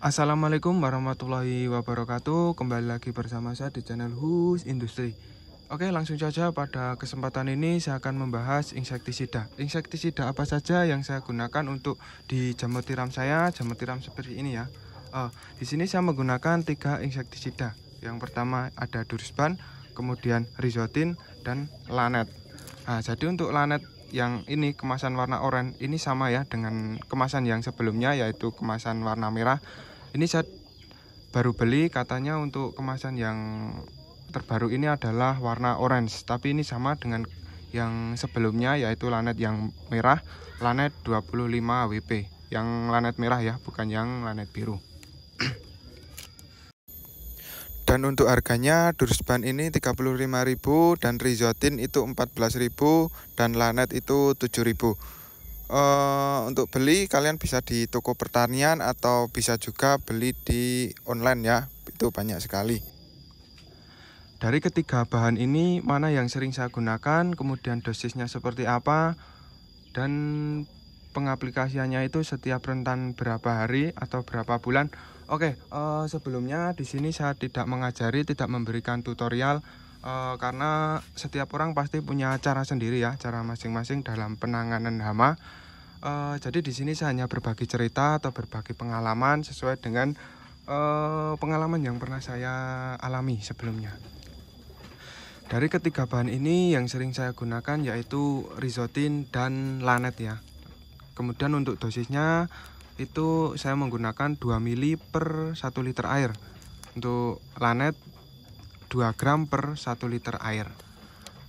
Assalamualaikum warahmatullahi wabarakatuh. Kembali lagi bersama saya di channel Hus Industri. Oke, langsung saja pada kesempatan ini saya akan membahas insektisida. Insektisida apa saja yang saya gunakan untuk di jamur tiram saya, jamur tiram seperti ini ya. Di sini saya menggunakan 3 insektisida. Yang pertama ada Dursban, kemudian Rizotin, dan Lanet. Nah, jadi untuk Lanet yang ini kemasan warna oranye ini sama ya dengan kemasan yang sebelumnya, yaitu kemasan warna merah. Ini saya baru beli, katanya untuk kemasan yang terbaru ini adalah warna orange, tapi ini sama dengan yang sebelumnya, yaitu Lanet yang merah, Lanet 25 WP. Yang Lanet merah ya, bukan yang Lanet biru. Dan untuk harganya Dursban ini 35.000 dan Rizotin itu 14.000 dan Lanet itu 7.000. Untuk beli kalian bisa di toko pertanian atau bisa juga beli di online ya, itu banyak sekali. Dari ketiga bahan ini mana yang sering saya gunakan, kemudian dosisnya seperti apa, dan pengaplikasiannya itu setiap rentan berapa hari atau berapa bulan. Oke, sebelumnya di sini saya tidak mengajari, tidak memberikan tutorial, karena setiap orang pasti punya cara sendiri ya, cara masing-masing dalam penanganan hama. Jadi di sini saya hanya berbagi cerita atau berbagi pengalaman sesuai dengan pengalaman yang pernah saya alami sebelumnya. Dari ketiga bahan ini yang sering saya gunakan yaitu Rizotin dan Lanet ya. Kemudian untuk dosisnya itu saya menggunakan 2 ml per 1 liter air. Untuk Lanet 2 gram per 1 liter air.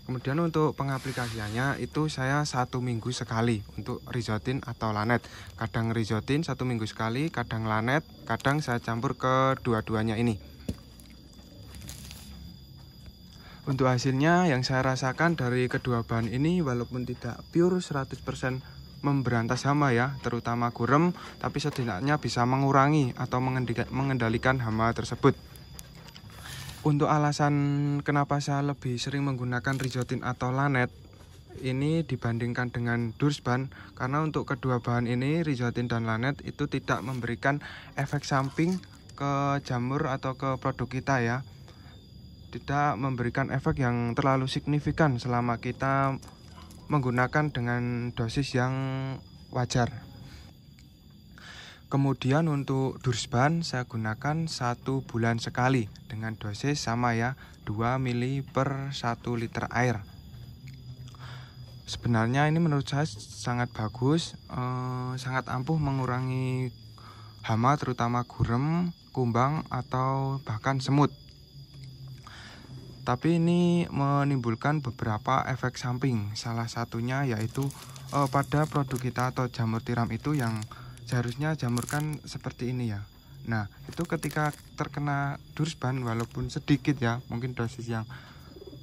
Kemudian untuk pengaplikasiannya itu saya 1 minggu sekali untuk Rizotin atau Lanet. Kadang Rizotin 1 minggu sekali, kadang Lanet, kadang saya campur ke dua-duanya ini. Untuk hasilnya yang saya rasakan dari kedua bahan ini, walaupun tidak pure 100% memberantas hama ya, terutama gurem, tapi setidaknya bisa mengurangi atau mengendalikan hama tersebut. Untuk alasan kenapa saya lebih sering menggunakan Rizotin atau Lanet ini dibandingkan dengan Dursban, karena untuk kedua bahan ini, Rizotin dan Lanet, itu tidak memberikan efek samping ke jamur atau ke produk kita ya. Tidak memberikan efek yang terlalu signifikan selama kita menggunakan dengan dosis yang wajar. Kemudian untuk Dursban saya gunakan 1 bulan sekali dengan dosis sama ya, 2 ml per 1 liter air. Sebenarnya ini menurut saya sangat bagus, sangat ampuh mengurangi hama terutama gurem, kumbang, atau bahkan semut. Tapi ini menimbulkan beberapa efek samping, salah satunya yaitu pada produk kita atau jamur tiram itu yang seharusnya jamur kan seperti ini ya. Nah itu ketika terkena Dursban walaupun sedikit ya, mungkin dosis yang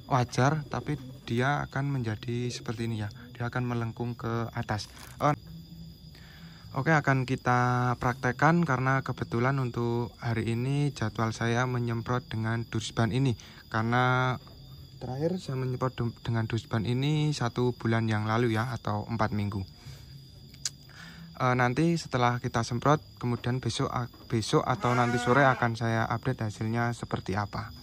wajar, tapi dia akan menjadi seperti ini ya, dia akan melengkung ke atas. Oke, akan kita praktekkan karena kebetulan untuk hari ini jadwal saya menyemprot dengan Dursban ini. Karena terakhir saya menyemprot dengan Dursban ini 1 bulan yang lalu ya, atau 4 minggu. Nanti setelah kita semprot, kemudian besok atau nanti sore akan saya update hasilnya seperti apa.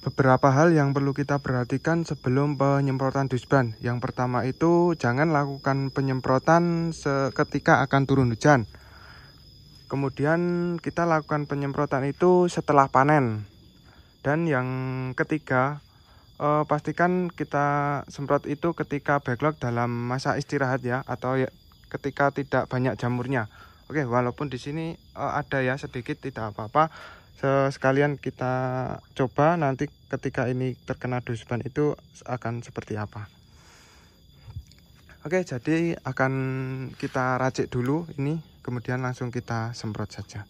Beberapa hal yang perlu kita perhatikan sebelum penyemprotan Dursban. Yang pertama itu jangan lakukan penyemprotan ketika akan turun hujan. Kemudian kita lakukan penyemprotan itu setelah panen. Dan yang ketiga, pastikan kita semprot itu ketika backlog dalam masa istirahat ya, atau ketika tidak banyak jamurnya. Oke, walaupun di sini ada ya sedikit, tidak apa-apa. Sekalian kita coba nanti ketika ini terkena Dursban itu akan seperti apa. Oke, jadi akan kita racik dulu ini, kemudian langsung kita semprot saja.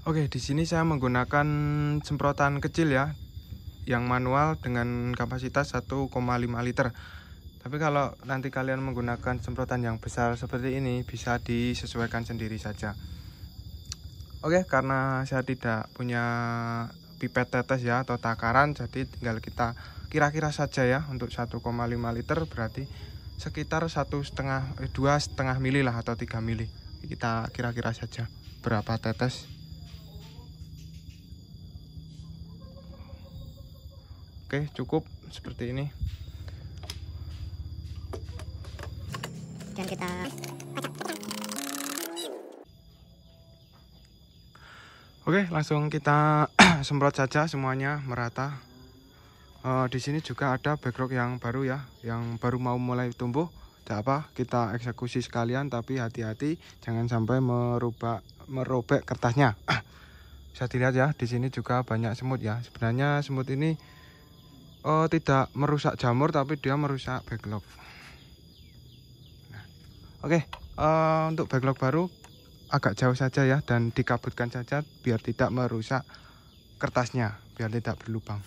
Oke, di sini saya menggunakan semprotan kecil ya, yang manual dengan kapasitas 1,5 liter. Tapi kalau nanti kalian menggunakan semprotan yang besar seperti ini, bisa disesuaikan sendiri saja. Oke, karena saya tidak punya pipet tetes ya atau takaran, jadi tinggal kita kira-kira saja ya. Untuk 1,5 liter berarti sekitar 2,5 mili lah atau 3 mili. kita kira-kira saja berapa tetes. Oke, cukup seperti ini. Dan kita Oke, langsung kita semprot saja semuanya merata. Di sini juga ada backlog yang baru ya, yang baru mau mulai tumbuh. Tidak apa, kita eksekusi sekalian, tapi hati-hati jangan sampai merobek kertasnya. Bisa dilihat ya, di sini juga banyak semut ya. Sebenarnya semut ini tidak merusak jamur, tapi dia merusak backlog. Nah, oke, untuk backlog baru agak jauh saja ya, dan dikabutkan saja biar tidak merusak kertasnya, biar tidak berlubang.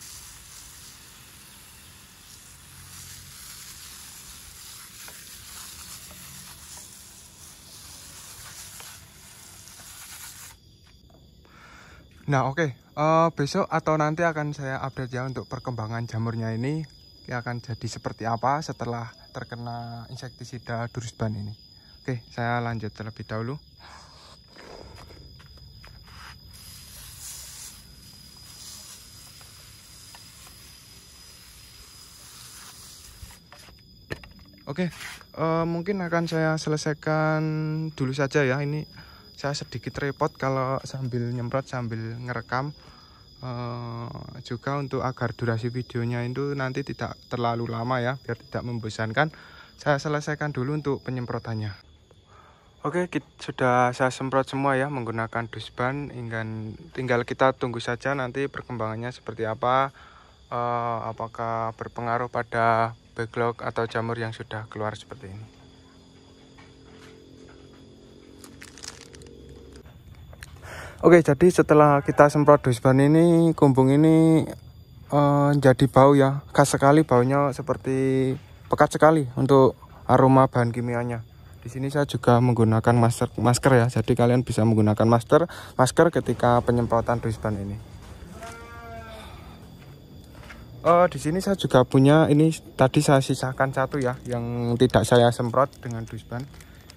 Nah oke, besok atau nanti akan saya update ya untuk perkembangan jamurnya ini akan jadi seperti apa setelah terkena insektisida Dursban ini. Oke, saya lanjut terlebih dahulu. Oke, mungkin akan saya selesaikan dulu saja ya. Ini saya sedikit repot kalau sambil nyemprot sambil ngerekam, juga untuk agar durasi videonya itu nanti tidak terlalu lama ya, biar tidak membosankan. Saya selesaikan dulu untuk penyemprotannya. Oke, sudah saya semprot semua ya menggunakan Dursban. Tinggal kita tunggu saja nanti perkembangannya seperti apa. Apakah berpengaruh pada backlog atau jamur yang sudah keluar seperti ini. Oke, jadi setelah kita semprot Dursban ini, kumbung ini jadi bau ya, khas sekali baunya, seperti pekat sekali untuk aroma bahan kimianya. Di sini saya juga menggunakan masker ya, jadi kalian bisa menggunakan masker ketika penyemprotan Dursban ini. Di sini saya juga punya, ini tadi saya sisakan satu ya, yang tidak saya semprot dengan Dursban.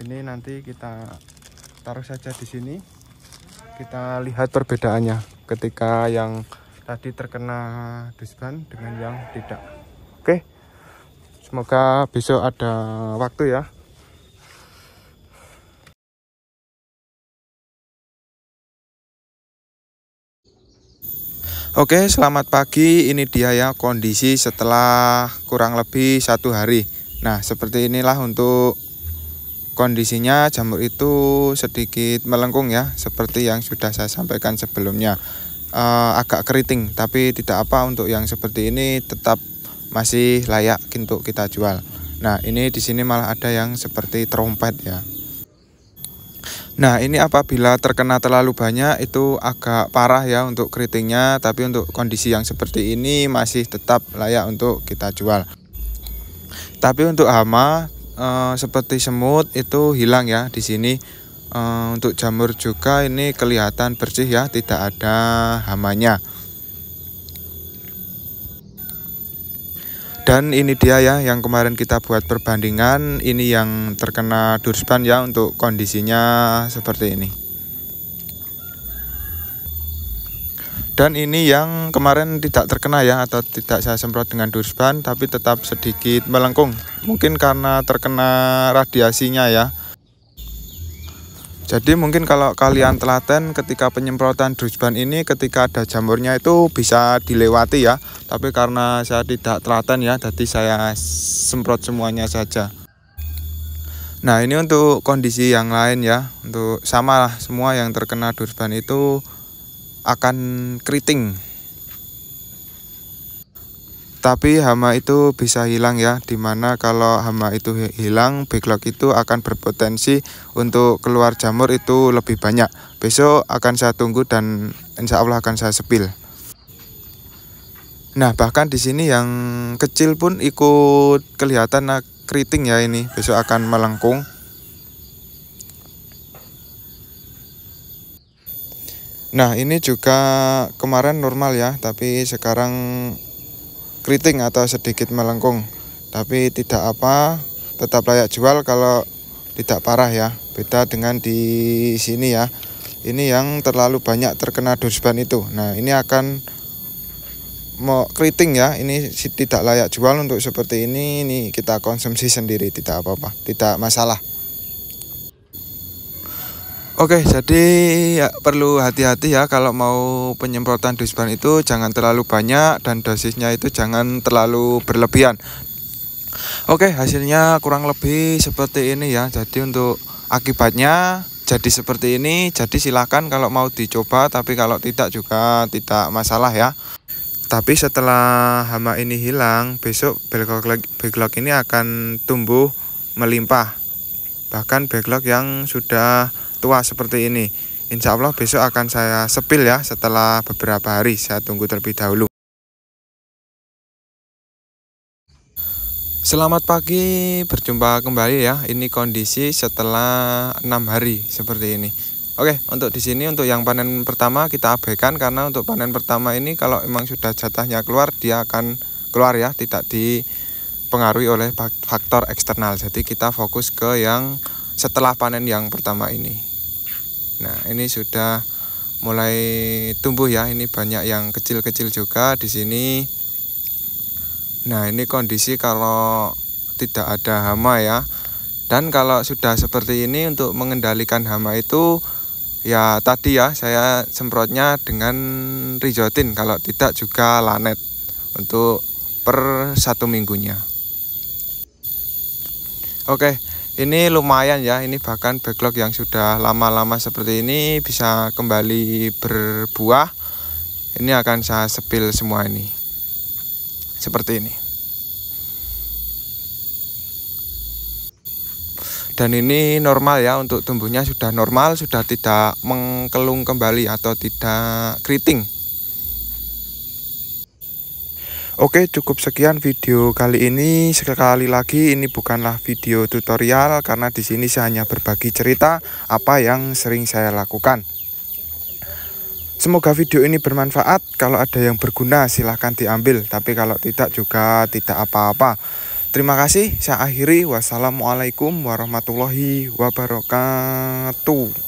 Ini nanti kita taruh saja di sini. Kita lihat perbedaannya ketika yang tadi terkena Dursban dengan yang tidak. Oke, semoga besok ada waktu ya. Oke, selamat pagi. Ini dia ya kondisi setelah kurang lebih 1 hari. Nah, seperti inilah untuk kondisinya. Jamur itu sedikit melengkung ya, seperti yang sudah saya sampaikan sebelumnya. Agak keriting, tapi tidak apa, untuk yang seperti ini tetap masih layak untuk kita jual. Nah, ini di sini malah ada yang seperti trompet ya. Nah, ini apabila terkena terlalu banyak itu agak parah ya untuk keritingnya, tapi untuk kondisi yang seperti ini masih tetap layak untuk kita jual. Tapi untuk hama seperti semut itu hilang ya di sini. Untuk jamur juga ini kelihatan bersih ya, tidak ada hamanya. Dan ini dia ya yang kemarin kita buat perbandingan, ini yang terkena Dursban ya, untuk kondisinya seperti ini. Dan ini yang kemarin tidak terkena ya, atau tidak saya semprot dengan Dursban, tapi tetap sedikit melengkung. Mungkin karena terkena radiasinya ya. Jadi mungkin kalau kalian telaten ketika penyemprotan Dursban ini, ketika ada jamurnya itu bisa dilewati ya. Tapi karena saya tidak telaten ya, jadi saya semprot semuanya saja. Nah, ini untuk kondisi yang lain ya. Untuk sama lah, semua yang terkena Dursban itu akan keriting. Tapi hama itu bisa hilang ya, dimana kalau hama itu hilang, backlog itu akan berpotensi untuk keluar jamur itu lebih banyak. Besok akan saya tunggu dan insya Allah akan saya sepil. Nah, bahkan di sini yang kecil pun ikut kelihatan keriting ya, ini besok akan melengkung. Nah, ini juga kemarin normal ya, tapi sekarang keriting atau sedikit melengkung. Tapi tidak apa, tetap layak jual kalau tidak parah ya. Beda dengan di sini ya. Ini yang terlalu banyak terkena dusban itu. Nah, ini akan mau keriting ya. Ini tidak layak jual untuk seperti ini. Ini kita konsumsi sendiri, tidak apa-apa, tidak masalah. Oke, jadi ya, perlu hati-hati ya kalau mau penyemprotan dusban itu jangan terlalu banyak dan dosisnya itu jangan terlalu berlebihan. Oke, hasilnya kurang lebih seperti ini ya. Jadi untuk akibatnya jadi seperti ini. Jadi silahkan kalau mau dicoba, tapi kalau tidak juga tidak masalah ya. Tapi setelah hama ini hilang, besok backlog ini akan tumbuh melimpah. Bahkan backlog yang sudah tua seperti ini. Insya Allah besok akan saya sepil ya setelah beberapa hari. Saya tunggu terlebih dahulu. Selamat pagi, berjumpa kembali ya. Ini kondisi setelah 6 hari seperti ini. Oke, untuk di sini untuk yang panen pertama kita abaikan karena untuk panen pertama ini kalau memang sudah jatahnya keluar dia akan keluar ya, tidak dipengaruhi oleh faktor eksternal. Jadi kita fokus ke yang setelah panen yang pertama ini. Nah, ini sudah mulai tumbuh ya. Ini banyak yang kecil-kecil juga di sini. Nah, ini kondisi kalau tidak ada hama ya. Dan kalau sudah seperti ini untuk mengendalikan hama itu ya tadi ya saya semprotnya dengan Rizotin, kalau tidak juga Lanet untuk per 1 minggunya. Oke, ini lumayan ya, ini bahkan backlog yang sudah lama-lama seperti ini bisa kembali berbuah. Ini akan saya sepil semua ini seperti ini. Dan ini normal ya, untuk tumbuhnya sudah normal, sudah tidak mengkelung kembali atau tidak keriting. Oke, cukup sekian video kali ini. Sekali lagi ini bukanlah video tutorial karena di sini saya hanya berbagi cerita apa yang sering saya lakukan. Semoga video ini bermanfaat. Kalau ada yang berguna silahkan diambil, tapi kalau tidak juga tidak apa-apa. Terima kasih, saya akhiri. Wassalamualaikum warahmatullahi wabarakatuh.